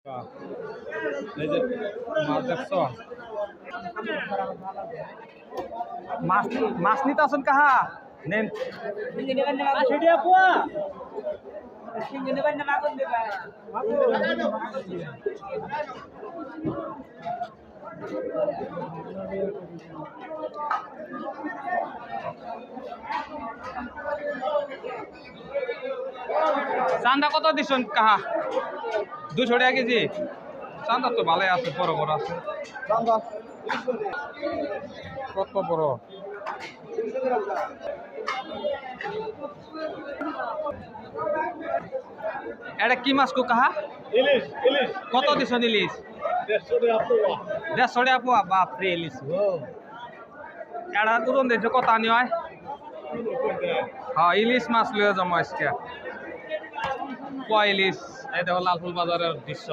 এই যে মাছ দেখছ মাছ নিতে আসুন কাহা নেন চান্দা কত দিছুন কাহা 200 টাকা কেজি চান্দা তো ভালোই আছে বড় বড় আছে কত বড় এটা কি মাছ কো কাহা ইলিশ ইলিশ কত দিছুন ইলিশ 150 টাকা পোয়া বাপরে ইলিশ এটা ওজন দিয়েছে কত আনি হয় হ্যাঁ ইলিশ মাছ লিয়ে যাবো আজকে পোয়া ইলিশ এটা হলো লালফুল বাজারের দৃশ্য